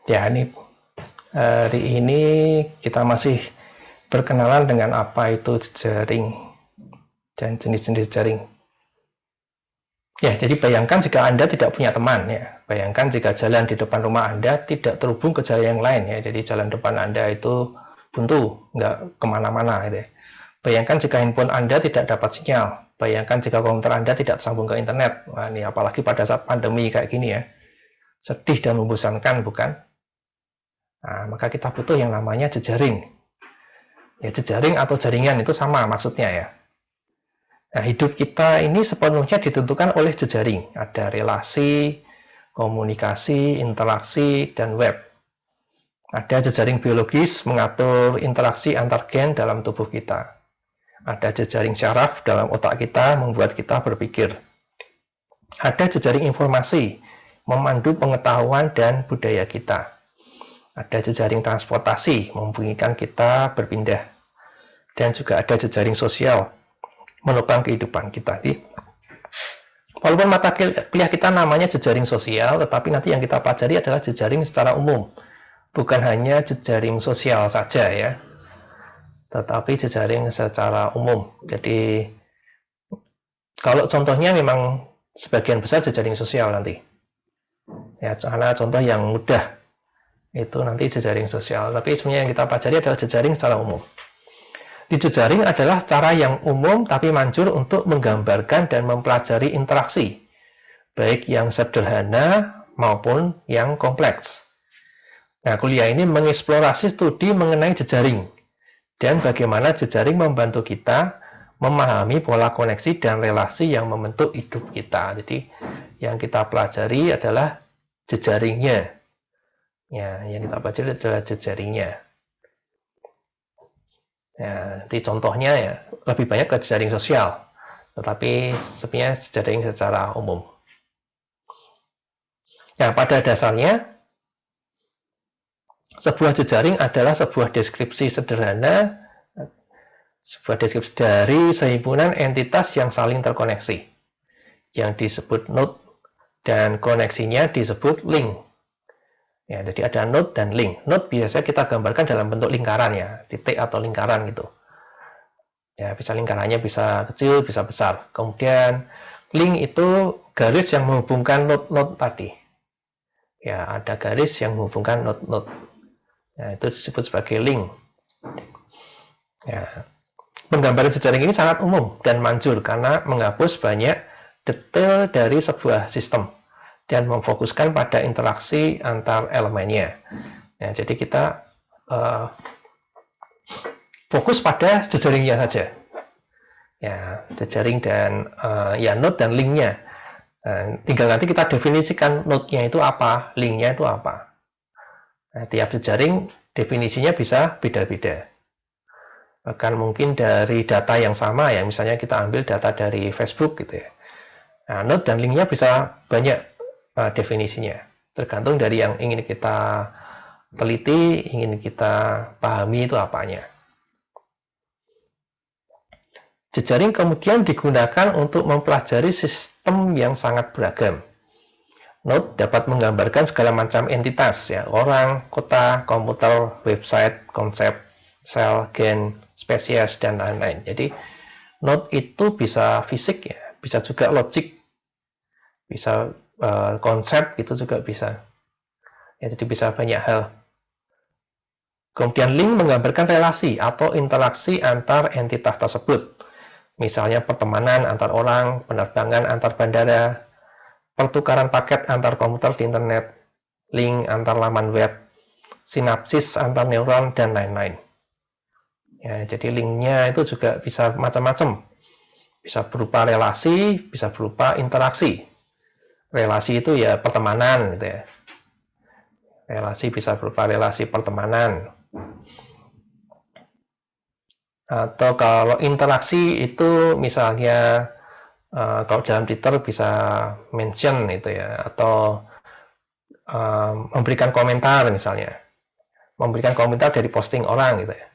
Ya, ini hari ini kita masih berkenalan dengan apa itu jejaring dan jenis-jenis jejaring. Ya, jadi bayangkan jika Anda tidak punya teman ya. Bayangkan jika jalan di depan rumah Anda tidak terhubung ke jalan yang lain ya. Jadi jalan depan Anda itu buntu, nggak kemana-mana gitu ya. Bayangkan jika handphone Anda tidak dapat sinyal. Bayangkan jika komputer Anda tidak tersambung ke internet. Wah, ini apalagi pada saat pandemi kayak gini ya. Sedih dan membosankan, bukan? Nah, maka kita butuh yang namanya jejaring. Ya, jejaring atau jaringan itu sama maksudnya ya. Nah, hidup kita ini sepenuhnya ditentukan oleh jejaring. Ada relasi, komunikasi, interaksi, dan web. Ada jejaring biologis mengatur interaksi antar gen dalam tubuh kita. Ada jejaring syaraf dalam otak kita membuat kita berpikir. Ada jejaring informasi memandu pengetahuan dan budaya kita. Ada jejaring transportasi memungkinkan kita berpindah. Dan juga ada jejaring sosial menopang kehidupan kita. Jadi, walaupun mata kuliah kita namanya jejaring sosial, tetapi nanti yang kita pelajari adalah jejaring secara umum. Bukan hanya jejaring sosial saja ya, tetapi jejaring secara umum. Jadi, kalau contohnya memang sebagian besar jejaring sosial nanti. Ya, karena contoh yang mudah itu nanti jejaring sosial. Tapi sebenarnya yang kita pelajari adalah jejaring secara umum. Di jejaring adalah cara yang umum tapi manjur untuk menggambarkan dan mempelajari interaksi, baik yang sederhana maupun yang kompleks. Nah, kuliah ini mengeksplorasi studi mengenai jejaring dan bagaimana jejaring membantu kita memahami pola koneksi dan relasi yang membentuk hidup kita. Jadi, yang kita pelajari adalah jejaringnya. Ya, yang kita pelajari adalah jejaringnya. Ya, nanti contohnya ya lebih banyak ke jejaring sosial, tetapi sebenarnya jejaring secara umum. Nah, pada dasarnya sebuah jejaring adalah sebuah deskripsi sederhana, sebuah deskripsi dari sehimpunan entitas yang saling terkoneksi, yang disebut node, dan koneksinya disebut link. Ya, jadi ada node dan link. Node biasanya kita gambarkan dalam bentuk lingkaran ya, titik atau lingkaran gitu. Ya, bisa lingkarannya bisa kecil, bisa besar. Kemudian link itu garis yang menghubungkan node-node tadi. Ya, ada garis yang menghubungkan node-node. Nah, itu disebut sebagai link. Ya, penggambaran jejaring ini sangat umum dan manjur karena menghapus banyak detail dari sebuah sistem dan memfokuskan pada interaksi antar elemennya. Ya, jadi kita fokus pada jejaringnya saja. Ya, jejaring dan ya node dan linknya. Tinggal nanti kita definisikan node-nya itu apa, link-nya itu apa. Nah, tiap jejaring definisinya bisa beda-beda. Bahkan mungkin dari data yang sama ya, misalnya kita ambil data dari Facebook gitu ya. Nah, node dan link-nya bisa banyak definisinya, tergantung dari yang ingin kita teliti, ingin kita pahami itu apanya. Jejaring kemudian digunakan untuk mempelajari sistem yang sangat beragam. Node dapat menggambarkan segala macam entitas, ya, orang, kota, komputer, website, konsep, sel, gen, spesies, dan lain-lain. Jadi, node itu bisa fisik, ya, bisa juga logik, bisa konsep, itu juga bisa. Ya, jadi bisa banyak hal. Kemudian link menggambarkan relasi atau interaksi antar entitas tersebut. Misalnya pertemanan antar orang, penerbangan antar bandara, pertukaran paket antar komputer di internet, link antar laman web, sinapsis antar neuron, dan lain-lain. Ya, jadi linknya itu juga bisa macam-macam. Bisa berupa relasi, bisa berupa interaksi. Relasi itu ya pertemanan gitu ya. Relasi bisa berupa relasi pertemanan. Atau kalau interaksi itu misalnya kalau dalam Twitter bisa mention itu ya, atau memberikan komentar misalnya, memberikan komentar dari posting orang gitu ya.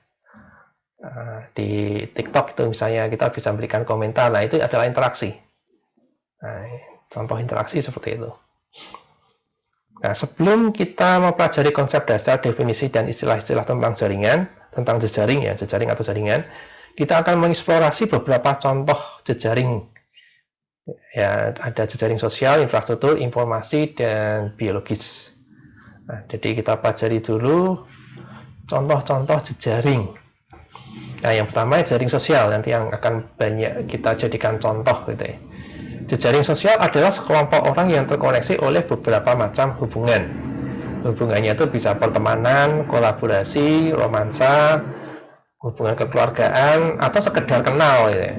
Di TikTok itu misalnya kita bisa berikan komentar, nah itu adalah interaksi. Nah, contoh interaksi seperti itu. Nah, sebelum kita mempelajari konsep dasar, definisi, dan istilah-istilah tentang jaringan, tentang jejaring ya, jejaring atau jaringan, kita akan mengeksplorasi beberapa contoh jejaring. Ya, ada jejaring sosial, infrastruktur, informasi, dan biologis. Nah, jadi kita pelajari dulu contoh-contoh jejaring. Nah, yang pertama jaring sosial, nanti yang akan banyak kita jadikan contoh gitu ya. Jejaring sosial adalah sekelompok orang yang terkoneksi oleh beberapa macam hubungan. Hubungannya itu bisa pertemanan, kolaborasi, romansa, hubungan kekeluargaan, atau sekedar kenal gitu ya.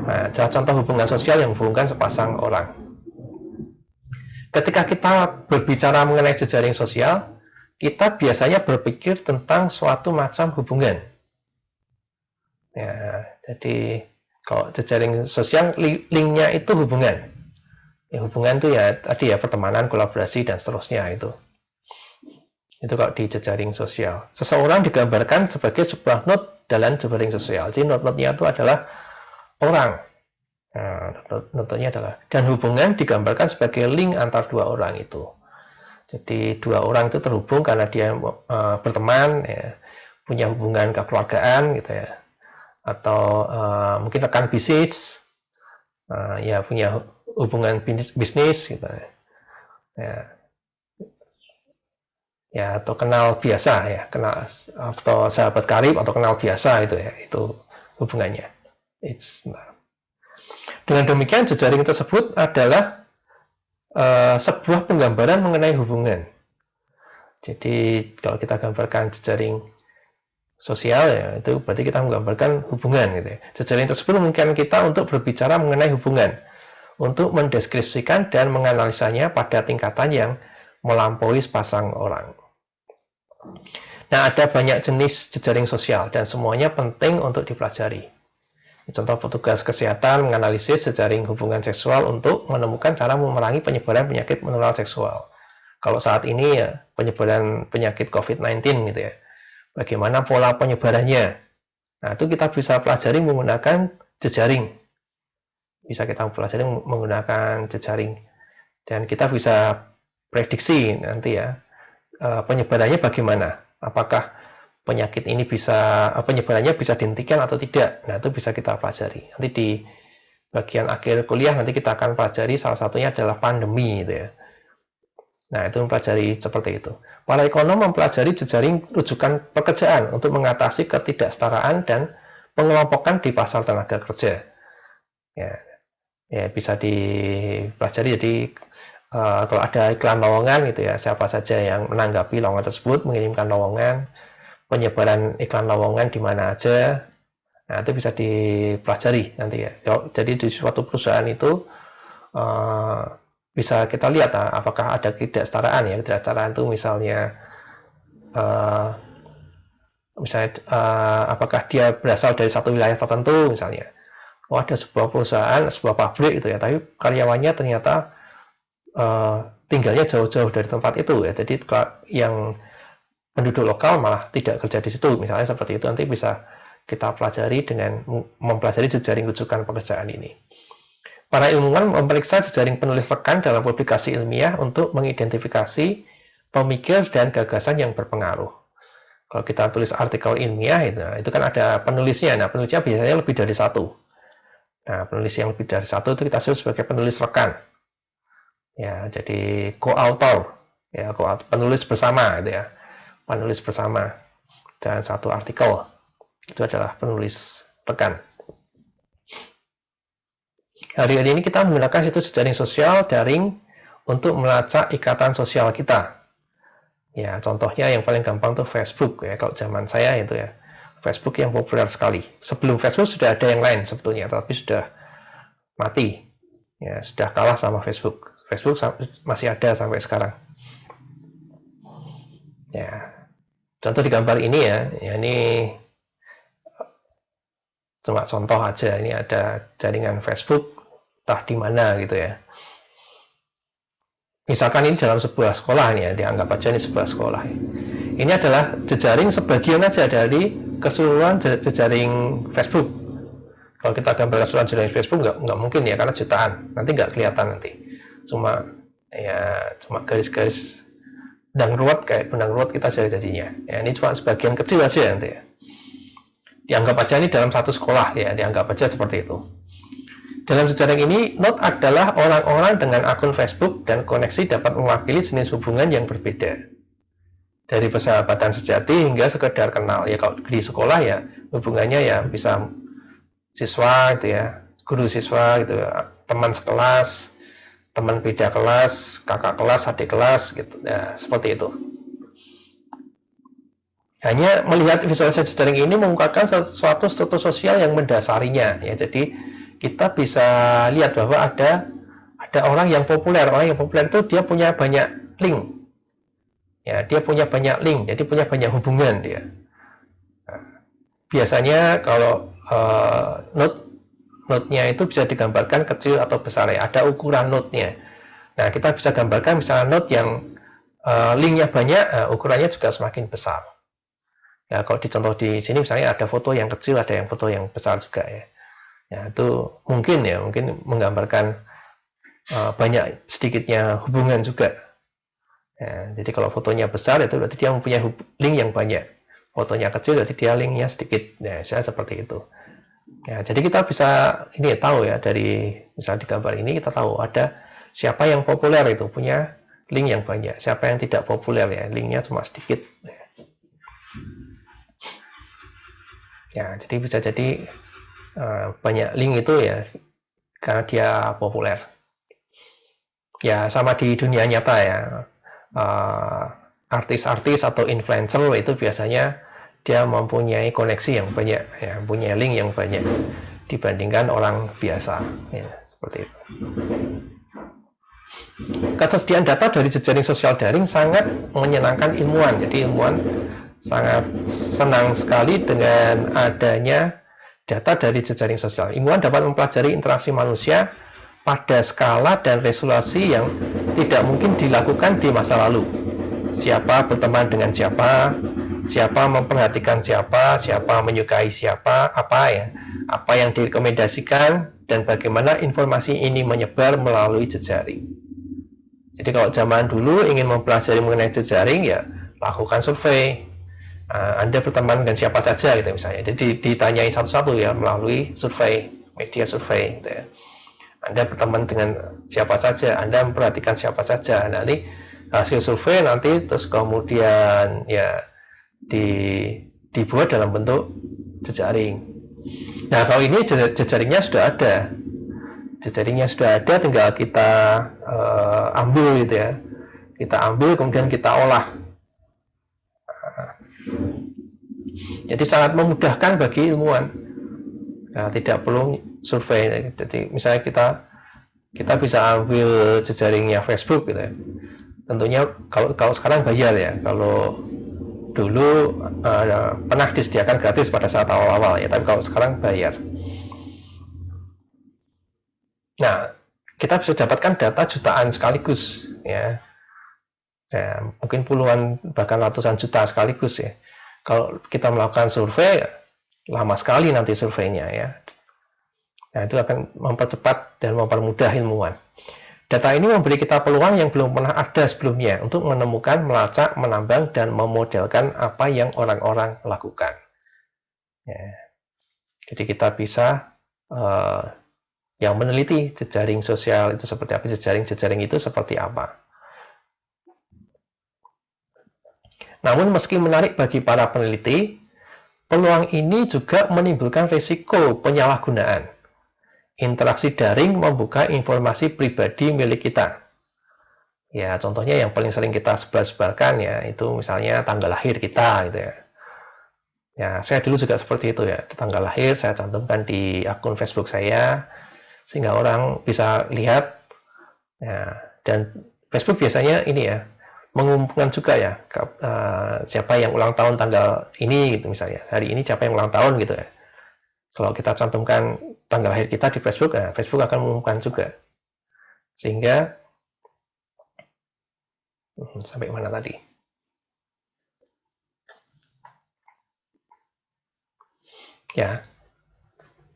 Nah, adalah contoh hubungan sosial yang menghubungkan sepasang orang. Ketika kita berbicara mengenai jejaring sosial, kita biasanya berpikir tentang suatu macam hubungan. Ya, jadi kalau jejaring sosial linknya itu hubungan. Ya, hubungan itu ya tadi ya pertemanan, kolaborasi, dan seterusnya itu. Itu kalau di jejaring sosial. Seseorang digambarkan sebagai sebuah node dalam jejaring sosial. Jadi node-node-nya itu adalah orang. Nah, node-nya adalah, dan hubungan digambarkan sebagai link antar dua orang itu. Jadi dua orang itu terhubung karena dia berteman, ya, punya hubungan kekeluargaan gitu ya. Atau mungkin rekan bisnis, ya punya hubungan bisnis gitu ya, atau kenal biasa ya, kenal atau sahabat karib atau kenal biasa itu ya, itu hubungannya. Dengan demikian jejaring tersebut adalah sebuah penggambaran mengenai hubungan. Jadi kalau kita gambarkan jejaring sosial ya, itu berarti kita menggambarkan hubungan gitu ya. Jejaring tersebut memungkinkan kita untuk berbicara mengenai hubungan, untuk mendeskripsikan dan menganalisanya pada tingkatan yang melampaui sepasang orang. Nah, ada banyak jenis jejaring sosial dan semuanya penting untuk dipelajari. Contoh, petugas kesehatan menganalisis jejaring hubungan seksual untuk menemukan cara memerangi penyebaran penyakit menular seksual. Kalau saat ini ya penyebaran penyakit COVID-19 gitu ya. Bagaimana pola penyebarannya? Nah, itu kita bisa pelajari menggunakan jejaring. Bisa kita pelajari menggunakan jejaring. Dan kita bisa prediksi nanti ya, penyebarannya bagaimana? Apakah penyakit ini penyebarannya bisa dihentikan atau tidak? Nah, itu bisa kita pelajari. Nanti di bagian akhir kuliah nanti kita akan pelajari, salah satunya adalah pandemi gitu ya. Nah, itu mempelajari seperti itu. Para ekonom mempelajari jejaring rujukan pekerjaan untuk mengatasi ketidaksetaraan dan pengelompokan di pasar tenaga kerja. Ya bisa dipelajari. Jadi kalau ada iklan lowongan gitu ya, siapa saja yang menanggapi lowongan tersebut, mengirimkan lowongan, penyebaran iklan lowongan di mana aja. Nah, itu bisa dipelajari nanti ya. Jadi di suatu perusahaan itu bisa kita lihat apakah ada ketidaksetaraan ya. Ketidaksetaraan itu misalnya apakah dia berasal dari satu wilayah tertentu misalnya. Oh, ada sebuah perusahaan, sebuah pabrik itu ya, tapi karyawannya ternyata tinggalnya jauh-jauh dari tempat itu ya. Jadi yang penduduk lokal malah tidak kerja di situ, misalnya seperti itu. Nanti bisa kita pelajari dengan mempelajari jejaring rujukan pekerjaan ini. Para ilmuwan memeriksa jejaring penulis rekan dalam publikasi ilmiah untuk mengidentifikasi pemikir dan gagasan yang berpengaruh. Kalau kita tulis artikel ilmiah itu kan ada penulisnya. Nah, penulisnya biasanya lebih dari satu. Nah, penulis yang lebih dari satu itu kita sebut sebagai penulis rekan. Ya, jadi co-author, ya, penulis bersama gitu ya. Penulis bersama dalam satu artikel. Itu adalah penulis rekan. Hari ini kita menggunakan situs jejaring sosial daring untuk melacak ikatan sosial kita. Ya, contohnya yang paling gampang tuh Facebook ya. Kalau zaman saya itu ya, Facebook yang populer sekali. Sebelum Facebook sudah ada yang lain sebetulnya, tapi sudah mati. Ya, sudah kalah sama Facebook. Facebook masih ada sampai sekarang. Ya, contoh di gambar ini ya, ini cuma contoh aja. Ini ada jaringan Facebook, entah di mana gitu ya. Misalkan ini dalam sebuah sekolah nih ya, dianggap aja ini sebuah sekolah. Ini adalah jejaring sebagian aja dari keseluruhan jejaring Facebook. Kalau kita gambar keseluruhan jejaring Facebook nggak mungkin ya, karena jutaan. Nanti nggak kelihatan nanti. Cuma Ya cuma garis-garis benang ruwet, kayak benang ruwet kita jadinya. Ya ini cuma sebagian kecil aja nanti ya. Dianggap aja ini dalam satu sekolah ya, dianggap aja seperti itu. Dalam jejaring ini, node adalah orang-orang dengan akun Facebook dan koneksi dapat mewakili jenis hubungan yang berbeda. Dari persahabatan sejati hingga sekedar kenal. Ya kalau di sekolah ya hubungannya ya bisa siswa gitu ya, guru siswa gitu ya, teman sekelas, teman beda kelas, kakak kelas, adik kelas gitu. Ya, seperti itu. Hanya melihat visualisasi jejaring ini mengungkapkan suatu struktur sosial yang mendasarinya ya. Jadi kita bisa lihat bahwa ada orang yang populer. Orang yang populer itu dia punya banyak link. Ya, dia punya banyak link, jadi punya banyak hubungan dia. Nah, biasanya kalau node-nya itu bisa digambarkan kecil atau besar ya. Ada ukuran node-nya. Nah, kita bisa gambarkan misalnya node yang linknya banyak, ukurannya juga semakin besar. Ya, kalau dicontoh di sini misalnya ada foto yang kecil, ada yang foto yang besar juga ya. Ya, itu mungkin menggambarkan banyak sedikitnya hubungan juga. Ya, jadi kalau fotonya besar itu berarti dia mempunyai link yang banyak. Fotonya kecil berarti dia linknya sedikit. Ya, saya seperti itu. Ya, jadi kita bisa ini tahu ya dari misalnya di gambar ini kita tahu ada siapa yang populer itu punya link yang banyak, siapa yang tidak populer ya linknya cuma sedikit. Ya, jadi bisa jadi banyak link itu ya karena dia populer. Ya sama di dunia nyata ya, artis-artis atau influencer itu biasanya dia mempunyai koneksi yang banyak, ya, punya link yang banyak dibandingkan orang biasa, ya, seperti itu. Ketersediaan data dari jejaring sosial daring sangat menyenangkan ilmuwan. Jadi ilmuwan sangat senang sekali dengan adanya data dari jejaring sosial. Ilmuwan dapat mempelajari interaksi manusia pada skala dan resolusi yang tidak mungkin dilakukan di masa lalu. Siapa berteman dengan siapa, siapa memperhatikan siapa, siapa menyukai siapa, apa yang direkomendasikan, dan bagaimana informasi ini menyebar melalui jejaring. Jadi kalau zaman dulu ingin mempelajari mengenai jejaring ya lakukan survei. Anda berteman dengan siapa saja gitu misalnya. Jadi ditanyai satu-satu ya melalui survei, media survei gitu ya. Anda berteman dengan siapa saja, Anda memperhatikan siapa saja. Nanti hasil survei nanti terus kemudian ya dibuat dalam bentuk jejaring. Nah kalau ini jejaringnya sudah ada. Jejaringnya sudah ada, tinggal kita ambil gitu ya. Kita ambil kemudian kita olah. Jadi sangat memudahkan bagi ilmuwan. Nah, tidak perlu survei. Jadi misalnya kita bisa ambil jejaringnya Facebook gitu ya. Tentunya kalau sekarang bayar ya. Kalau dulu pernah disediakan gratis pada saat awal-awal ya, tapi kalau sekarang bayar. Nah, kita bisa dapatkan data jutaan sekaligus ya. Ya, mungkin puluhan bahkan ratusan juta sekaligus ya. Kalau kita melakukan survei lama sekali nanti surveinya ya. Nah, itu akan mempercepat dan mempermudah ilmuwan. Data ini memberi kita peluang yang belum pernah ada sebelumnya untuk menemukan, melacak, menambang, dan memodelkan apa yang orang-orang lakukan. Ya. Jadi kita bisa yang meneliti jejaring sosial itu seperti apa, jejaring itu seperti apa. Namun meski menarik bagi para peneliti, peluang ini juga menimbulkan risiko penyalahgunaan. Interaksi daring membuka informasi pribadi milik kita. Ya, contohnya yang paling sering kita sebar-sebarkan ya, itu misalnya tanggal lahir kita gitu ya. Ya, saya dulu juga seperti itu ya. Tanggal lahir saya cantumkan di akun Facebook saya sehingga orang bisa lihat. Ya, dan Facebook biasanya ini ya, mengumpulkan juga ya siapa yang ulang tahun tanggal ini gitu misalnya. Hari ini siapa yang ulang tahun gitu ya. Kalau kita cantumkan tanggal lahir kita di Facebook, nah Facebook akan mengumumkan juga. Sehingga sampai mana tadi? Ya.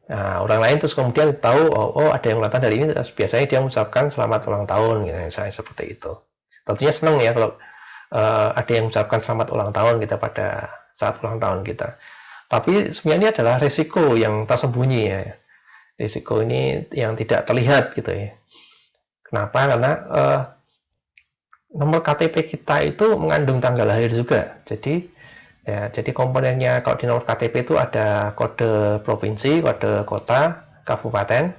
Nah, orang lain terus kemudian tahu, oh ada yang ulang tahun hari ini, terus biasanya dia mengucapkan selamat ulang tahun, gitu, misalnya seperti itu. Tentunya senang ya kalau ada yang mengucapkan selamat ulang tahun kita pada saat ulang tahun kita. Tapi sebenarnya ini adalah risiko yang tersembunyi ya. Risiko ini yang tidak terlihat gitu ya. Kenapa? Karena nomor KTP kita itu mengandung tanggal lahir juga. Jadi komponennya kalau di nomor KTP itu ada kode provinsi, kode kota, kabupaten,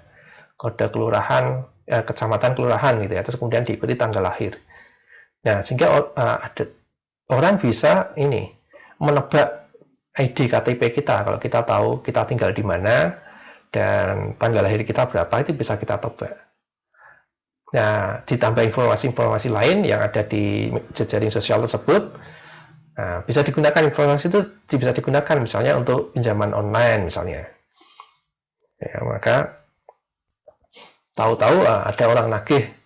kode kelurahan, kecamatan, kelurahan gitu ya. Terus kemudian diikuti tanggal lahir. Nah, sehingga ada orang bisa ini menebak ID KTP kita. Kalau kita tahu kita tinggal di mana dan tanggal lahir kita berapa, itu bisa kita tebak. Nah, ditambah informasi-informasi lain yang ada di jejaring sosial tersebut, nah, bisa digunakan informasi itu bisa digunakan misalnya untuk pinjaman online misalnya. Ya, maka tahu-tahu ada orang nagih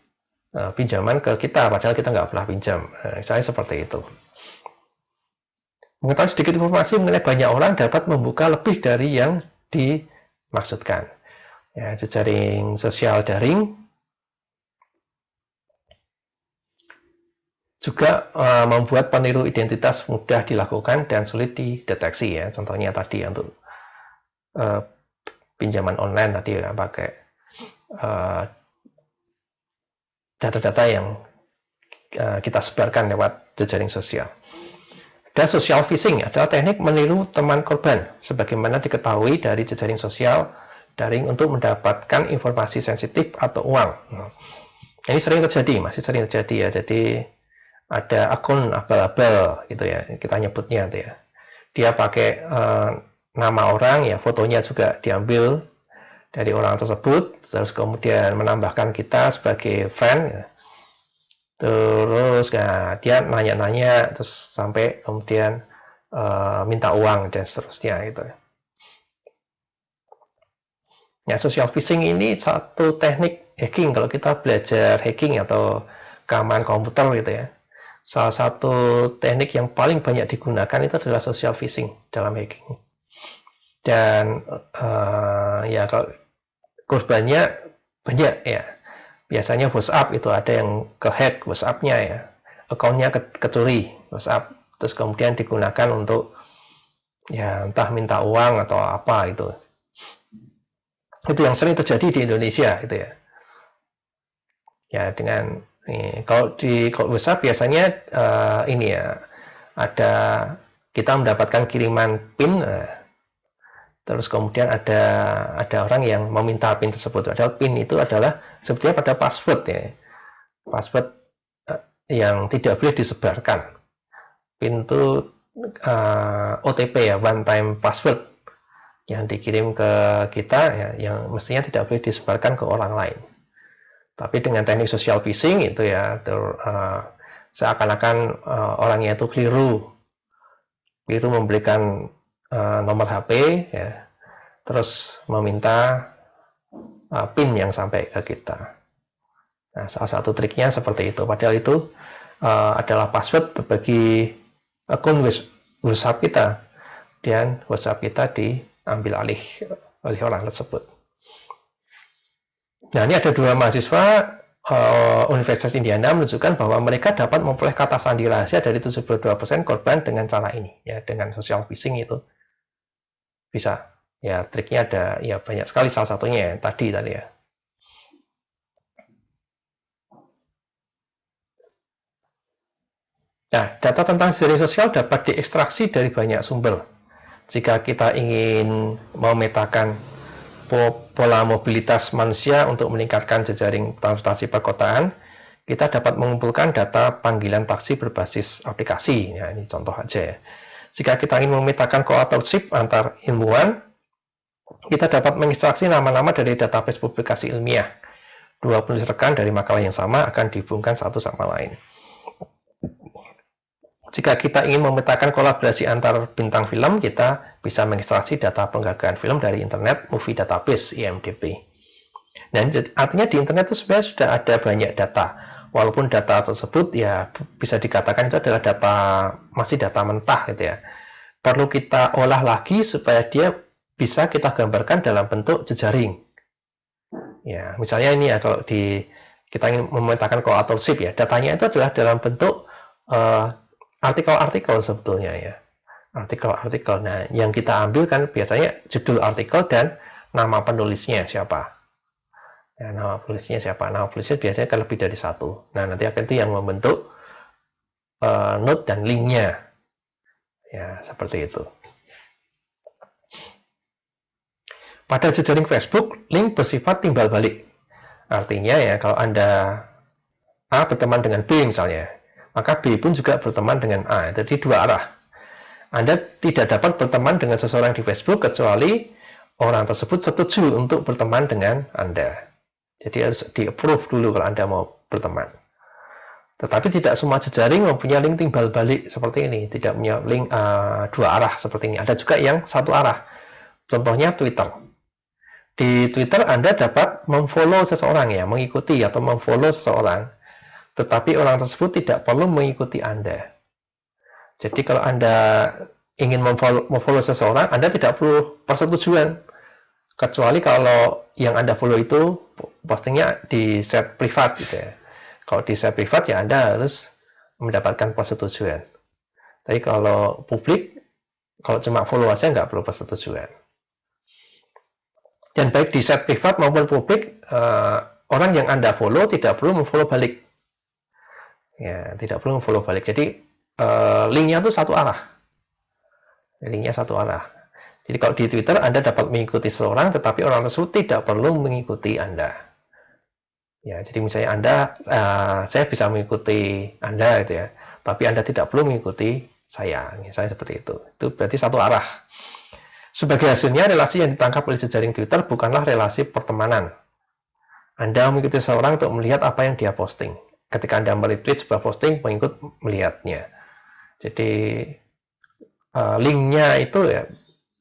pinjaman ke kita padahal kita nggak pernah pinjam. Nah, misalnya seperti itu. Mengetahui sedikit informasi mengenai banyak orang dapat membuka lebih dari yang dimaksudkan. Ya, jejaring sosial daring juga membuat peniru identitas mudah dilakukan dan sulit dideteksi ya. Contohnya tadi untuk pinjaman online tadi ya, pakai data-data yang kita sebarkan lewat jejaring sosial. Dan social phishing adalah teknik meniru teman korban sebagaimana diketahui dari jejaring sosial daring untuk mendapatkan informasi sensitif atau uang. Ini sering terjadi, masih sering terjadi ya. Jadi ada akun abal-abal gitu ya, kita nyebutnya gitu ya. Dia pakai nama orang ya, fotonya juga diambil dari orang tersebut, terus kemudian menambahkan kita sebagai friend ya. Terus nah, dia nanya-nanya terus sampai kemudian minta uang dan seterusnya gitu. Ya, social phishing ini satu teknik hacking. Kalau kita belajar hacking atau keamanan komputer gitu ya, salah satu teknik yang paling banyak digunakan itu adalah social phishing dalam hacking. Dan ya kalau korbannya banyak ya. Biasanya WhatsApp itu ada yang kehack WhatsApp-nya ya. Akunnya kecuri WhatsApp. Terus kemudian digunakan untuk ya entah minta uang atau apa itu. Itu yang sering terjadi di Indonesia gitu ya. Ya dengan kalau di WhatsApp biasanya ini ya ada kita mendapatkan kiriman PIN, terus kemudian ada orang yang meminta PIN tersebut. Padahal PIN itu adalah sebetulnya pada password ya, password yang tidak boleh disebarkan. PIN itu OTP ya, one time password yang dikirim ke kita ya, yang mestinya tidak boleh disebarkan ke orang lain. Tapi dengan teknik social phishing itu ya seakan-akan orangnya itu keliru memberikan nomor HP ya, terus meminta PIN yang sampai ke kita. Nah, salah satu triknya seperti itu. Padahal itu adalah password bagi akun WhatsApp kita, dan WhatsApp kita diambil alih oleh orang tersebut. Nah, ini ada dua mahasiswa Universitas Indiana menunjukkan bahwa mereka dapat memperoleh kata sandi rahasia dari 72% korban dengan cara ini, ya, dengan social phishing itu bisa. Ya, triknya ada ya banyak sekali, salah satunya ya tadi ya. Nah, data tentang jejaring sosial dapat diekstraksi dari banyak sumber. Jika kita ingin memetakan pola mobilitas manusia untuk meningkatkan jejaring transportasi perkotaan, kita dapat mengumpulkan data panggilan taksi berbasis aplikasi. Ya, ini contoh aja ya. Jika kita ingin memetakan co-authorship antar ilmuwan, kita dapat mengekstraksi nama-nama dari database publikasi ilmiah. 2 penulis rekan dari makalah yang sama akan dihubungkan satu sama lain. Jika kita ingin memetakan kolaborasi antar bintang film, kita bisa mengekstraksi data penghargaan film dari Internet Movie Database (IMDb). Nah, artinya di internet itu sebenarnya sudah ada banyak data. Walaupun data tersebut ya bisa dikatakan itu adalah masih data mentah gitu ya. Perlu kita olah lagi supaya dia bisa kita gambarkan dalam bentuk jejaring. Ya, misalnya ini ya, kalau kita ingin memetakan co-authorship ya, datanya itu adalah dalam bentuk artikel-artikel sebetulnya ya. Artikel-artikel. Nah, yang kita ambil kan biasanya judul artikel dan nama penulisnya siapa. Ya, nama penulisnya siapa. Nama penulisnya biasanya kan lebih dari satu. Nah, nanti akan itu yang membentuk note dan linknya. Ya, seperti itu. Pada jejaring Facebook, link bersifat timbal balik. Artinya ya, kalau Anda A berteman dengan B misalnya, maka B pun juga berteman dengan A. Jadi dua arah. Anda tidak dapat berteman dengan seseorang di Facebook kecuali orang tersebut setuju untuk berteman dengan Anda. Jadi harus di-approve dulu kalau Anda mau berteman. Tetapi tidak semua jejaring mempunyai link timbal balik seperti ini. Tidak punya link dua arah seperti ini. Ada juga yang satu arah. Contohnya Twitter. Di Twitter Anda dapat memfollow seseorang ya, mengikuti atau memfollow seseorang. Tetapi orang tersebut tidak perlu mengikuti Anda. Jadi kalau Anda ingin memfollow seseorang, Anda tidak perlu persetujuan. Kecuali kalau yang Anda follow itu postingnya di set privat gitu ya. Kalau di set privat ya Anda harus mendapatkan persetujuan. Tapi kalau publik, kalau cuma follow aja nggak perlu persetujuan. Dan baik di set privat maupun publik, orang yang Anda follow tidak perlu memfollow balik. Ya, tidak perlu memfollow balik. Jadi linknya itu satu arah. Linknya satu arah. Jadi kalau di Twitter Anda dapat mengikuti seseorang, tetapi orang tersebut tidak perlu mengikuti Anda. Ya, jadi misalnya saya bisa mengikuti Anda gitu ya, tapi Anda tidak perlu mengikuti saya. Misalnya seperti itu. Itu berarti satu arah. Sebagai hasilnya, relasi yang ditangkap oleh jejaring Twitter bukanlah relasi pertemanan. Anda mengikuti seseorang untuk melihat apa yang dia posting. Ketika Anda meretweet sebuah posting, pengikut melihatnya. Jadi linknya itu ya,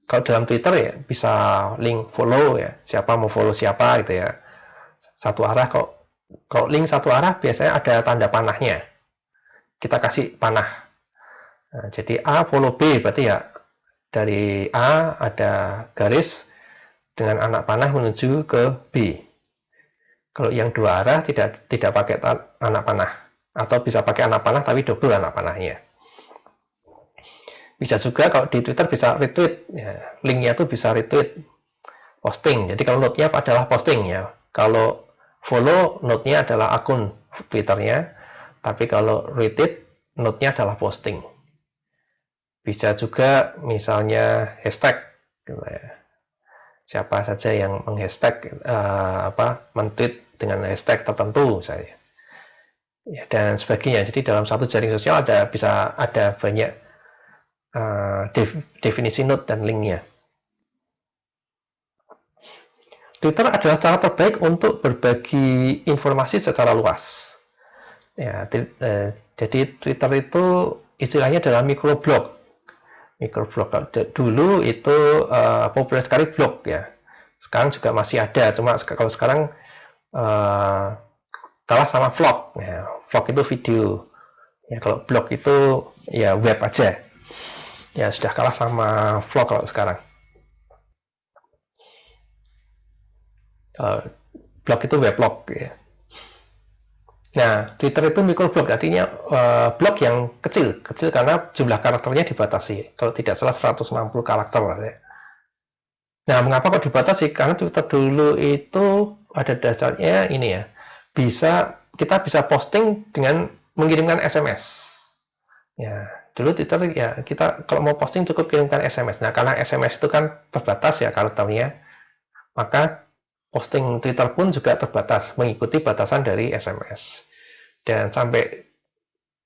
kalau dalam Twitter ya bisa link follow ya, siapa mau follow siapa gitu ya, satu arah. Kalau link satu arah biasanya ada tanda panahnya, kita kasih panah. Nah, jadi A follow B, berarti ya dari A ada garis dengan anak panah menuju ke B. Kalau yang dua arah tidak pakai anak panah, atau bisa pakai anak panah tapi double anak panahnya. Bisa juga kalau di Twitter bisa retweet, ya, linknya itu bisa retweet posting. Jadi kalau note-nya adalah posting ya. Kalau follow, note-nya adalah akun Twitternya, tapi kalau retweet, note-nya adalah posting. Bisa juga misalnya hashtag, gitu ya. Siapa saja yang menghashtag men-tweet dengan hashtag tertentu misalnya. Ya, dan sebagainya. Jadi dalam satu jaring sosial bisa ada banyak definisi note dan linknya. Twitter adalah cara terbaik untuk berbagi informasi secara luas. Ya, jadi Twitter itu istilahnya adalah microblog. Dulu itu populer sekali blog ya. Sekarang juga masih ada, cuma kalau sekarang kalah sama vlog. Ya, vlog itu video. Ya, kalau blog itu ya web aja. Ya sudah kalah sama vlog kalau sekarang. Blog itu weblog ya. Nah, Twitter itu microblog, artinya blog yang kecil karena jumlah karakternya dibatasi. Kalau tidak salah 160 karakter ya. Nah, mengapa kok dibatasi? Karena Twitter dulu itu ada dasarnya ini ya. Kita bisa posting dengan mengirimkan SMS. Ya, dulu Twitter ya kita kalau mau posting cukup kirimkan SMS. Nah, karena SMS itu kan terbatas ya karakternya, maka posting Twitter pun juga terbatas, mengikuti batasan dari SMS. Dan sampai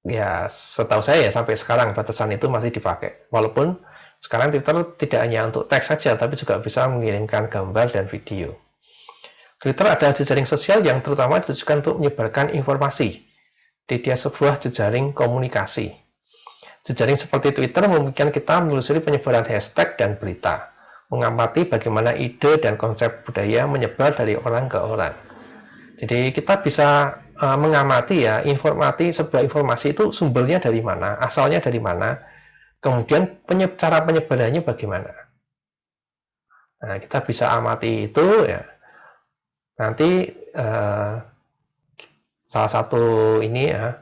ya setahu saya ya sampai sekarang batasan itu masih dipakai. Walaupun sekarang Twitter tidak hanya untuk teks saja, tapi juga bisa mengirimkan gambar dan video. Twitter adalah jejaring sosial yang terutama ditujukan untuk menyebarkan informasi. Dia sebuah jejaring komunikasi. Jejaring seperti Twitter memungkinkan kita menelusuri penyebaran hashtag dan berita, mengamati bagaimana ide dan konsep budaya menyebar dari orang ke orang. Jadi kita bisa mengamati ya sebuah informasi itu sumbernya dari mana, asalnya dari mana, kemudian cara penyebarannya bagaimana. Nah, kita bisa amati itu ya. Nanti salah satu ini ya,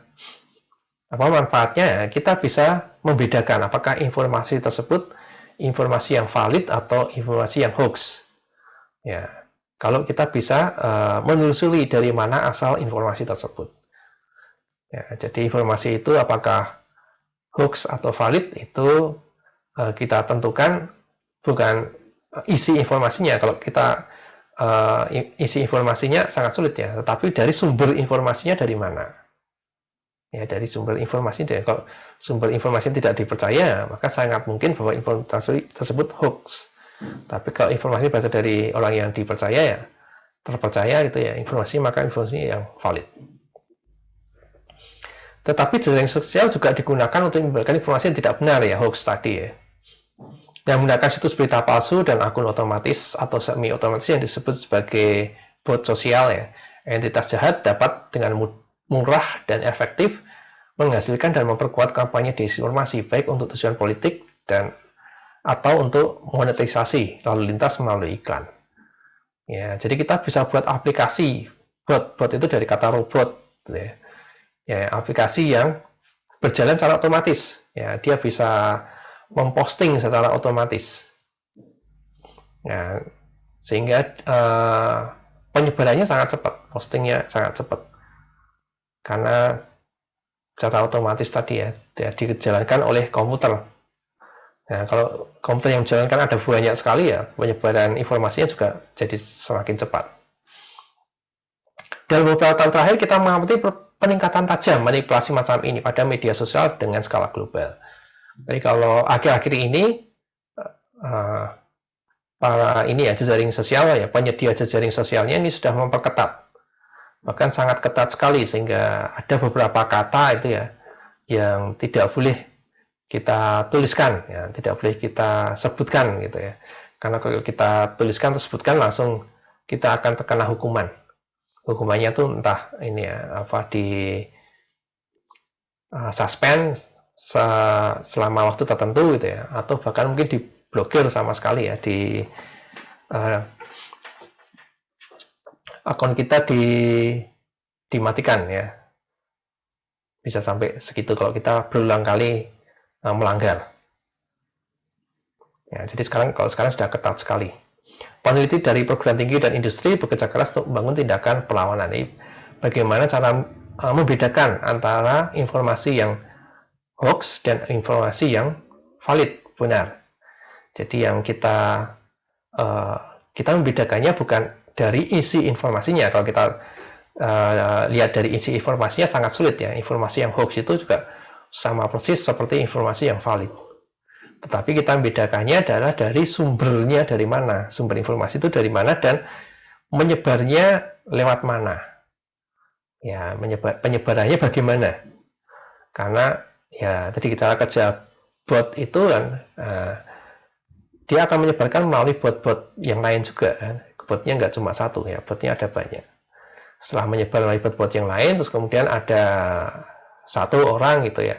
apa manfaatnya ya, kita bisa membedakan apakah informasi tersebut informasi yang valid atau informasi yang hoax. Ya, kalau kita bisa menelusuri dari mana asal informasi tersebut. Ya, jadi informasi itu apakah hoax atau valid itu kita tentukan bukan isi informasinya. Kalau kita isi informasinya sangat sulit ya, tetapi dari sumber informasinya dari mana. Ya, dari sumber informasi. Kalau sumber informasi tidak dipercaya, maka sangat mungkin bahwa informasi tersebut hoax. Tapi kalau informasi berasal dari orang yang dipercaya ya, terpercaya gitu ya, informasi maka informasi yang valid. Tetapi jaring sosial juga digunakan untuk memberikan informasi yang tidak benar ya, hoax tadi ya. Yang menggunakan situs berita palsu dan akun otomatis atau semi otomatis yang disebut sebagai bot sosial ya. Entitas jahat dapat dengan murah dan efektif menghasilkan dan memperkuat kampanye disinformasi baik untuk tujuan politik dan atau untuk monetisasi lalu lintas melalui iklan. Ya, jadi kita bisa buat aplikasi bot itu dari kata robot, gitu ya. Ya, aplikasi yang berjalan secara otomatis. Ya, dia bisa memposting secara otomatis. Ya, sehingga penyebarannya sangat cepat, postingnya sangat cepat. Karena secara otomatis tadi ya, dijalankan oleh komputer. Nah, kalau komputer yang menjalankan ada banyak sekali ya, penyebaran informasinya juga jadi semakin cepat. Dalam beberapa tahun terakhir kita mengamati peningkatan tajam manipulasi macam ini pada media sosial dengan skala global. Jadi kalau akhir-akhir ini para ini ya jejaring sosial ya, penyedia jejaring sosialnya ini sudah memperketat, bahkan sangat ketat sekali sehingga ada beberapa kata itu ya yang tidak boleh kita tuliskan ya, tidak boleh kita sebutkan gitu ya, karena kalau kita tuliskan atau sebutkan langsung kita akan terkena hukumannya tuh entah ini ya apa di suspend selama waktu tertentu gitu ya, atau bahkan mungkin diblokir sama sekali ya, di akun kita dimatikan ya, bisa sampai segitu kalau kita berulang kali melanggar. Ya, jadi kalau sekarang sudah ketat sekali. Peneliti dari perguruan tinggi dan industri bekerja keras untuk membangun tindakan perlawanan. Ini bagaimana cara membedakan antara informasi yang hoax dan informasi yang valid, benar. Jadi yang kita membedakannya bukan dari isi informasinya. Kalau kita lihat dari isi informasinya sangat sulit ya. Informasi yang hoax itu juga sama persis seperti informasi yang valid. Tetapi kita membedakannya adalah dari sumbernya dari mana. Sumber informasi itu dari mana dan menyebarnya lewat mana. Ya, penyebarannya bagaimana. Karena ya tadi cara kerja bot itu kan dia akan menyebarkan melalui bot-bot yang lain juga kan. Botnya nggak cuma satu ya, botnya ada banyak. Setelah menyebar melalui bot-bot yang lain, terus kemudian ada satu orang gitu ya,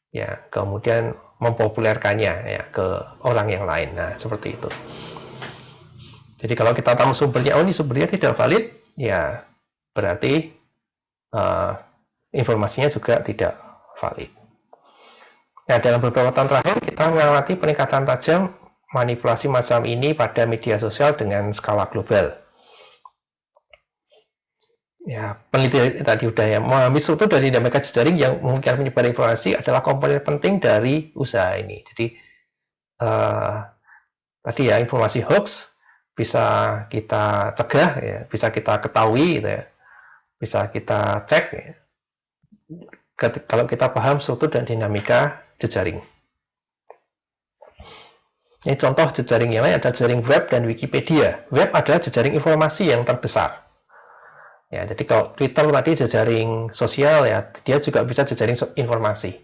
ya kemudian mempopulerkannya ya ke orang yang lain. Nah seperti itu. Jadi kalau kita tahu sumbernya, oh ini sumbernya tidak valid, ya berarti informasinya juga tidak valid. Nah dalam beberapa tahun terakhir kita mengamati peningkatan tajam manipulasi macam ini pada media sosial dengan skala global. Ya, peneliti tadi udah ya, memahami struktur dari dinamika jejaring yang memungkinkan menyebar informasi adalah komponen penting dari usaha ini. Jadi tadi ya, informasi hoax bisa kita cegah ya, bisa kita ketahui gitu ya, bisa kita cek ya, kalau kita paham struktur dan dinamika jejaring. Ini contoh jejaring yang lain ada jejaring web dan Wikipedia. Web adalah jejaring informasi yang terbesar. Ya, jadi kalau Twitter tadi jejaring sosial ya, dia juga bisa jejaring informasi.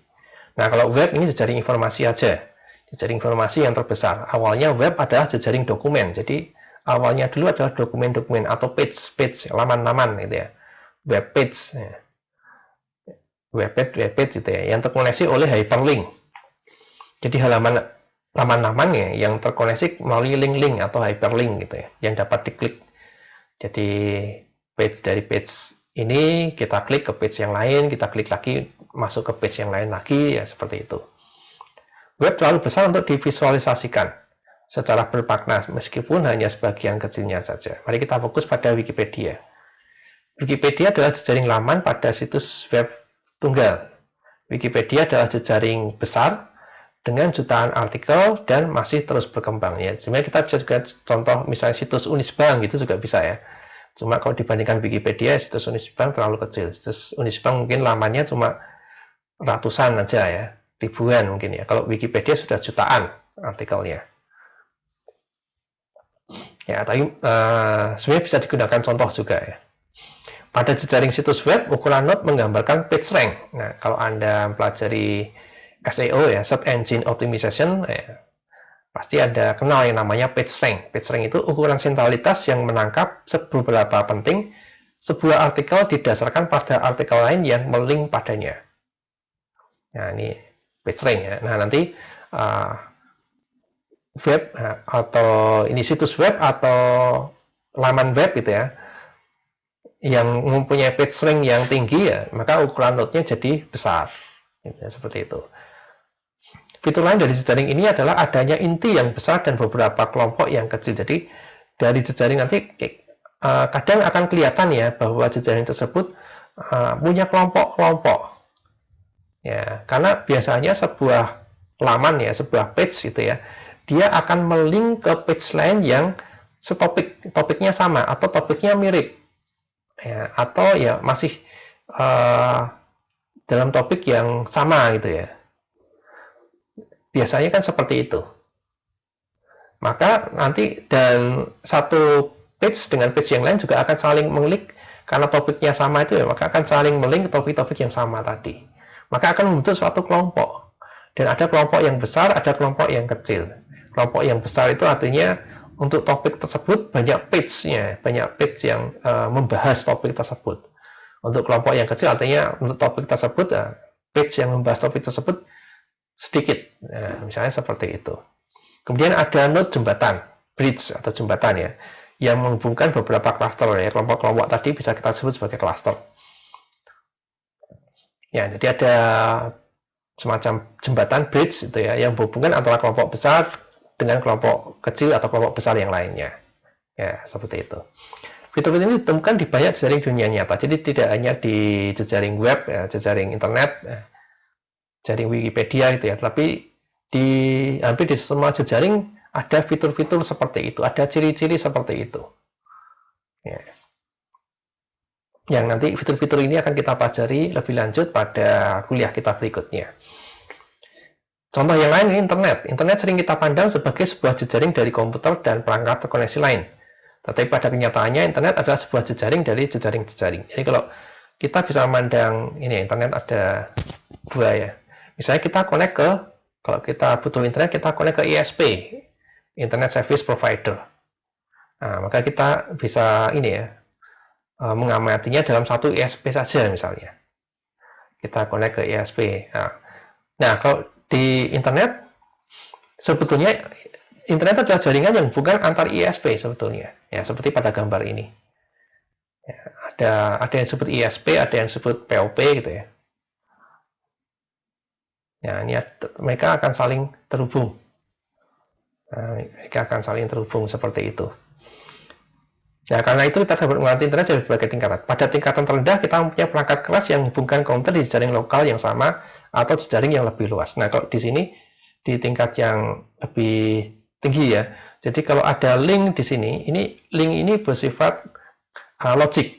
Nah, kalau web ini jejaring informasi aja. Jejaring informasi yang terbesar. Awalnya web adalah jejaring dokumen. Jadi awalnya dulu adalah dokumen-dokumen atau page, laman-laman gitu ya. Web page ya. Web page gitu ya, yang terkoneksi oleh hyperlink. Jadi halaman laman-lamannya yang terkoneksi melalui link-link atau hyperlink gitu ya, yang dapat diklik. Jadi dari page ini kita klik ke page yang lain, kita klik lagi masuk ke page yang lain lagi, ya seperti itu. Web terlalu besar untuk divisualisasikan secara bermakna, meskipun hanya sebagian kecilnya saja. Mari kita fokus pada Wikipedia. Wikipedia adalah jejaring laman pada situs web tunggal. Wikipedia adalah jejaring besar dengan jutaan artikel dan masih terus berkembang ya. Sebenarnya kita bisa juga contoh misalnya situs Unisbank gitu juga bisa ya. Cuma kalau dibandingkan Wikipedia, situs Unisbank terlalu kecil. Situs Unisbank mungkin lamannya cuma ratusan aja ya, ribuan mungkin ya. Kalau Wikipedia sudah jutaan artikelnya. Ya, tapi sebenarnya bisa digunakan contoh juga ya. Pada jejaring situs web, ukuran node menggambarkan page rank. Nah, kalau Anda mempelajari SEO ya, Search Engine Optimization, ya, pasti ada kenal yang namanya PageRank. PageRank itu ukuran sentralitas yang menangkap seberapa penting sebuah artikel didasarkan pada artikel lain yang melink padanya. Nah, ini PageRank ya. Nah, nanti web atau ini situs web atau laman web gitu ya, yang mempunyai PageRank yang tinggi ya, maka ukuran node-nya jadi besar. Ya, seperti itu. Fitur lain dari jejaring ini adalah adanya inti yang besar dan beberapa kelompok yang kecil. Jadi dari jejaring nanti kadang akan kelihatan ya bahwa jejaring tersebut punya kelompok-kelompok. Ya, karena biasanya sebuah laman ya, sebuah page gitu ya, dia akan melink ke page lain yang topiknya sama atau topiknya mirip. Ya, atau ya masih dalam topik yang sama gitu ya. Biasanya kan seperti itu. Maka nanti dan satu page dengan page yang lain juga akan saling melink karena topiknya sama itu ya, maka akan saling melink ke topik-topik yang sama tadi. Maka akan membentuk suatu kelompok. Dan ada kelompok yang besar, ada kelompok yang kecil. Kelompok yang besar itu artinya untuk topik tersebut banyak page-nya, banyak page yang membahas topik tersebut. Untuk kelompok yang kecil artinya untuk topik tersebut page yang membahas topik tersebut sedikit. Nah, misalnya seperti itu. Kemudian ada node jembatan, bridge atau jembatan ya, yang menghubungkan beberapa klaster ya. Kelompok-kelompok tadi bisa kita sebut sebagai klaster. Ya, jadi ada semacam jembatan bridge itu ya, yang menghubungkan antara kelompok besar dengan kelompok kecil atau kelompok besar yang lainnya. Ya, seperti itu. Fitur-fitur ini ditemukan di banyak jejaring dunia nyata. Jadi tidak hanya di jejaring web, ya, jejaring internet, jaring Wikipedia itu ya, tapi hampir di semua jejaring ada fitur-fitur seperti itu, ada ciri-ciri seperti itu. Ya. Yang nanti fitur-fitur ini akan kita pelajari lebih lanjut pada kuliah kita berikutnya. Contoh yang lain ini internet. Internet sering kita pandang sebagai sebuah jejaring dari komputer dan perangkat terkoneksi lain. Tetapi pada kenyataannya internet adalah sebuah jejaring dari jejaring-jejaring. Jadi kalau kita bisa memandang ini internet ada dua ya. Misalnya kita connect ke, kalau kita butuh internet, kita connect ke ISP, Internet Service Provider. Nah, maka kita bisa ini ya, mengamatinya dalam satu ISP saja misalnya. Kita connect ke ISP. Nah, kalau di internet, sebetulnya internet adalah jaringan yang bukan antar ISP sebetulnya. Ya, seperti pada gambar ini. Ya, ada yang disebut ISP, ada yang disebut POP gitu ya. Ya, ini mereka akan saling terhubung. Nah, mereka akan saling terhubung seperti itu. Nah, karena itu kita dapat mengerti internet dari berbagai tingkatan. Pada tingkatan terendah, kita mempunyai perangkat keras yang menghubungkan komputer di jejaring lokal yang sama atau jejaring yang lebih luas. Nah, kalau di sini di tingkat yang lebih tinggi ya. Jadi kalau ada link di sini, link ini bersifat logik.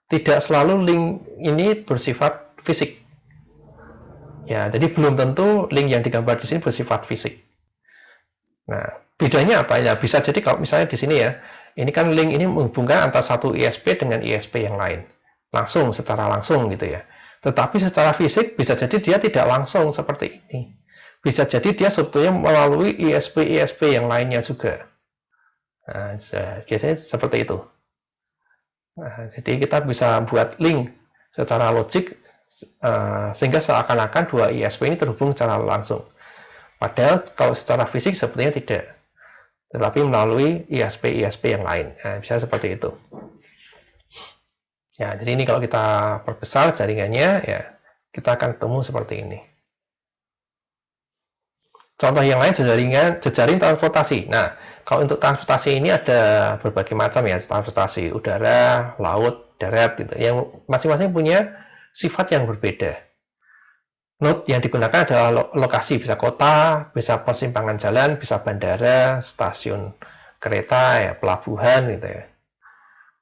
Tidak selalu link ini bersifat fisik. Ya, jadi belum tentu link yang digambar di sini bersifat fisik. Nah, bedanya apa? Ya, bisa jadi kalau misalnya di sini ya, ini kan link ini menghubungkan antara satu ISP dengan ISP yang lain. Secara langsung gitu ya. Tetapi secara fisik bisa jadi dia tidak langsung seperti ini. Bisa jadi dia sebetulnya melalui ISP-ISP yang lainnya juga. Nah, biasanya seperti itu. Nah, jadi kita bisa buat link secara logik sehingga seakan-akan dua ISP ini terhubung secara langsung. Padahal kalau secara fisik sepertinya tidak, tetapi melalui ISP yang lain. Nah, bisa seperti itu. Ya, jadi ini kalau kita perbesar jaringannya, ya kita akan ketemu seperti ini. Contoh yang lain jejaring transportasi. Nah, kalau untuk transportasi ini ada berbagai macam ya, transportasi udara, laut, darat, gitu. Yang masing-masing punya sifat yang berbeda. Node yang digunakan adalah lokasi, bisa kota, bisa persimpangan jalan, bisa bandara, stasiun kereta, ya, pelabuhan, gitu ya.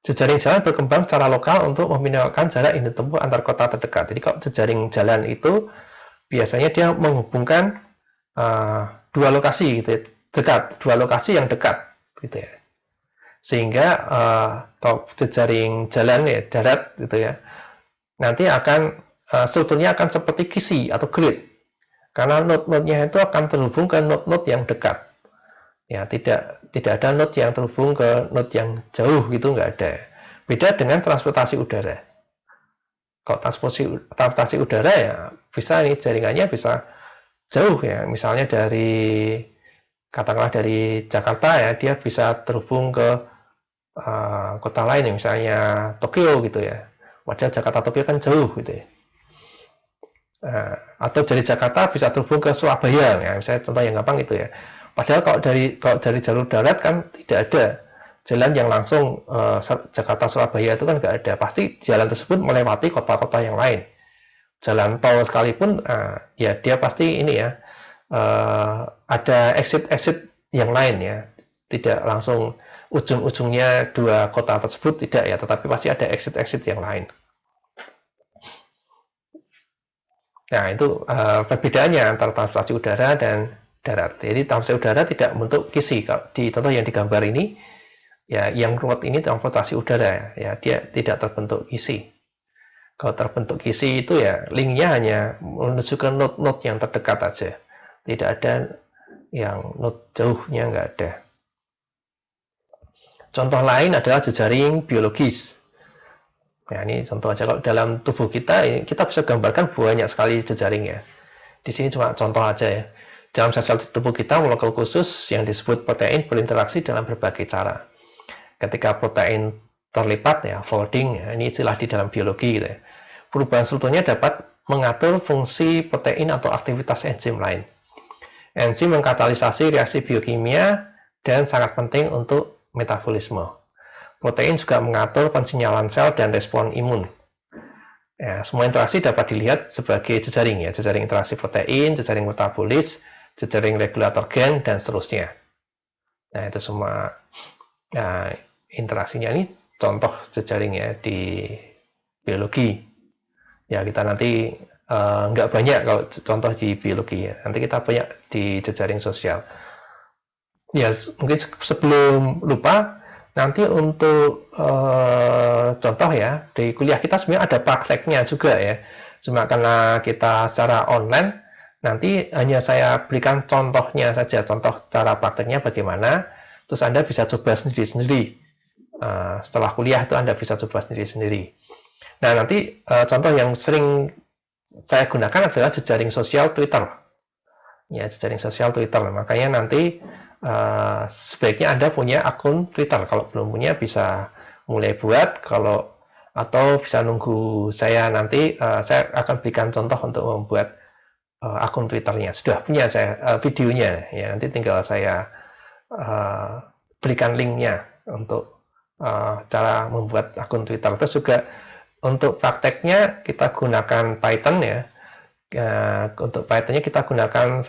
Jejaring jalan berkembang secara lokal untuk meminimalkan jarak yang ditempuh antar kota terdekat. Jadi kalau jejaring jalan itu biasanya dia menghubungkan dua lokasi gitu ya, dua lokasi yang dekat gitu ya. Sehingga kalau jejaring jalan ya darat gitu ya, nanti akan strukturnya akan seperti kisi atau grid. Karena node-node-nya itu akan terhubung ke node-node yang dekat. Ya, tidak ada node yang terhubung ke node yang jauh gitu, nggak ada. Beda dengan transportasi udara. Kalau transportasi udara ya bisa nih jaringannya bisa jauh ya, misalnya katakanlah dari Jakarta ya, dia bisa terhubung ke kota lain ya, misalnya Tokyo gitu ya. Padahal Jakarta Tokyo kan jauh gitu ya. Atau dari Jakarta bisa terhubung ke Surabaya ya, misalnya contoh yang gampang itu ya. Padahal kalau dari jalur darat kan tidak ada jalan yang langsung Jakarta Surabaya, itu kan nggak ada. Pasti jalan tersebut melewati kota-kota yang lain. Jalan tol sekalipun ya dia pasti ini ya ada exit yang lain ya, tidak langsung ujung-ujungnya dua kota tersebut, tidak ya, tetapi pasti ada exit yang lain. Nah, itu perbedaannya antara transportasi udara dan darat. Jadi transportasi udara tidak membentuk kisi. Di contoh yang digambar ini, ya yang ruwet ini transportasi udara, ya dia tidak terbentuk kisi. Kalau terbentuk kisi itu ya linknya hanya menuju ke node-node yang terdekat aja. Tidak ada yang node jauhnya, nggak ada. Contoh lain adalah jejaring biologis. Nah, ini contoh aja. Kalau dalam tubuh kita bisa gambarkan banyak sekali jejaring ya. Di sini cuma contoh aja ya. Dalam sel tubuh kita, molekul khusus yang disebut protein berinteraksi dalam berbagai cara. Ketika protein terlipat ya, folding ya, ini istilah di dalam biologi gitu ya. Perubahan strukturnya dapat mengatur fungsi protein atau aktivitas enzim lain. Enzim mengkatalisasi reaksi biokimia dan sangat penting untuk metabolisme. Protein juga mengatur pensinyalan sel dan respon imun. Ya, semua interaksi dapat dilihat sebagai jejaring ya, jejaring interaksi protein, jejaring metabolis, jejaring regulator gen, dan seterusnya. Nah, itu semua interaksinya. Ini contoh jejaringnya di biologi. Ya, kita nanti nggak banyak kalau contoh di biologi ya. Nanti kita banyak di jejaring sosial. Ya, mungkin sebelum lupa, nanti untuk contoh ya, di kuliah kita sebenarnya ada prakteknya juga ya. Cuma karena kita secara online, nanti hanya saya berikan contohnya saja, contoh cara prakteknya bagaimana, terus Anda bisa coba sendiri-sendiri. Setelah kuliah itu Anda bisa coba sendiri-sendiri. Nah, nanti contoh yang sering saya gunakan adalah jejaring sosial Twitter. Ya, jejaring sosial Twitter. Makanya nanti sebaiknya Anda punya akun Twitter. Kalau belum punya bisa mulai buat, atau bisa nunggu saya nanti. Saya akan berikan contoh untuk membuat akun Twitternya. Sudah punya saya videonya. Ya, nanti tinggal saya berikan linknya untuk cara membuat akun Twitter. Terus juga untuk prakteknya kita gunakan Python ya. Untuk Pythonnya kita gunakan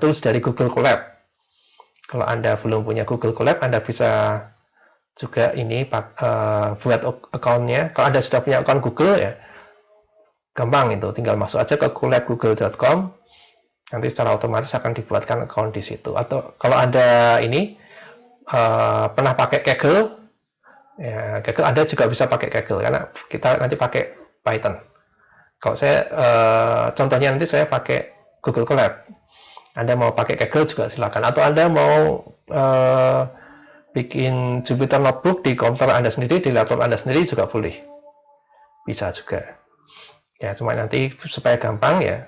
tools dari Google Colab. Kalau Anda belum punya Google Colab, Anda bisa juga ini buat account-nya. Kalau Anda sudah punya account Google ya, gampang itu, tinggal masuk aja ke colabgoogle.com. Nanti secara otomatis akan dibuatkan account di situ. Atau kalau Anda ini pernah pakai Kaggle, ya, Kaggle Anda juga bisa pakai Kaggle karena kita nanti pakai Python. Kalau saya contohnya nanti saya pakai Google Colab. Anda mau pakai Kaggle juga silakan. Atau Anda mau bikin Jupyter Notebook di komputer Anda sendiri, di laptop Anda sendiri juga boleh. Bisa juga. Ya, cuma nanti supaya gampang ya,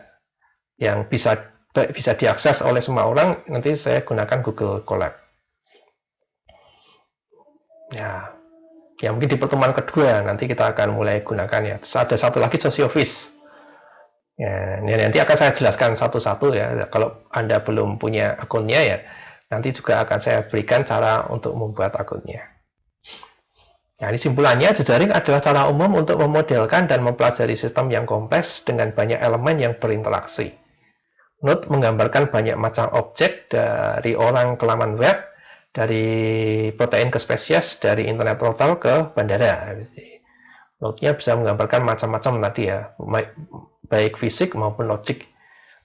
yang bisa bisa diakses oleh semua orang, nanti saya gunakan Google Colab. Ya mungkin di pertemuan kedua nanti kita akan mulai gunakan ya. Ada satu lagi Socioffice. Ya, nanti akan saya jelaskan satu-satu ya. Kalau Anda belum punya akunnya ya, nanti juga akan saya berikan cara untuk membuat akunnya. Nah, ini simpulannya, jejaring adalah cara umum untuk memodelkan dan mempelajari sistem yang kompleks dengan banyak elemen yang berinteraksi. Node menggambarkan banyak macam objek, dari orang ke laman web, dari protein ke spesies, dari internet total ke bandara. Node-nya bisa menggambarkan macam-macam tadi ya, baik fisik maupun logik.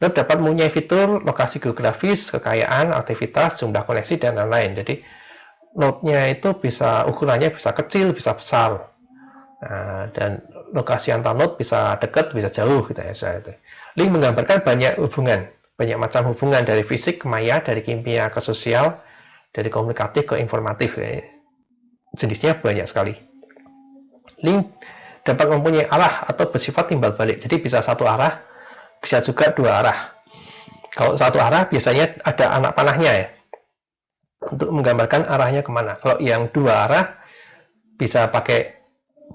Node dapat mempunyai fitur lokasi geografis, kekayaan, aktivitas, jumlah koneksi, dan lain-lain. Jadi node-nya itu bisa ukurannya bisa kecil, bisa besar. Nah, dan lokasi antar node bisa dekat, bisa jauh gitu ya. Link menggambarkan banyak hubungan, banyak macam hubungan dari fisik ke maya, dari kimia ke sosial, dari komunikatif ke informatif. Ya. Jenisnya banyak sekali. Link dapat mempunyai arah atau bersifat timbal balik. Jadi bisa satu arah, bisa juga dua arah. Kalau satu arah biasanya ada anak panahnya ya, untuk menggambarkan arahnya kemana. Kalau yang dua arah bisa pakai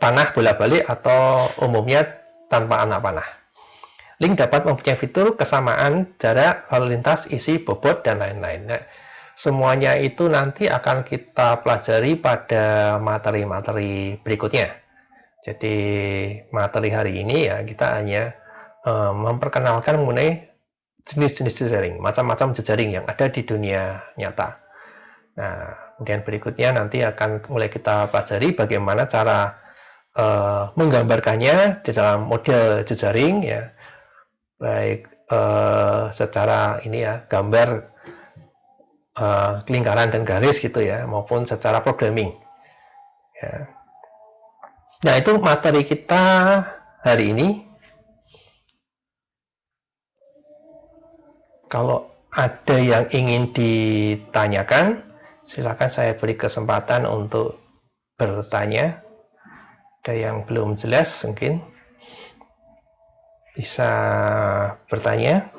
panah bolak-balik atau umumnya tanpa anak panah. Link dapat mempunyai fitur kesamaan jarak, lalu lintas, isi, bobot, dan lain-lain. Nah, semuanya itu nanti akan kita pelajari pada materi-materi berikutnya. Jadi materi hari ini ya kita hanya memperkenalkan mengenai jenis-jenis jejaring, macam-macam jejaring yang ada di dunia nyata. Nah, kemudian berikutnya nanti akan mulai kita pelajari bagaimana cara menggambarkannya di dalam model jejaring ya, baik secara ini ya gambar lingkaran dan garis gitu ya, maupun secara programming. Ya. Nah, itu materi kita hari ini. Kalau ada yang ingin ditanyakan, silakan saya beri kesempatan untuk bertanya. Ada yang belum jelas mungkin bisa bertanya.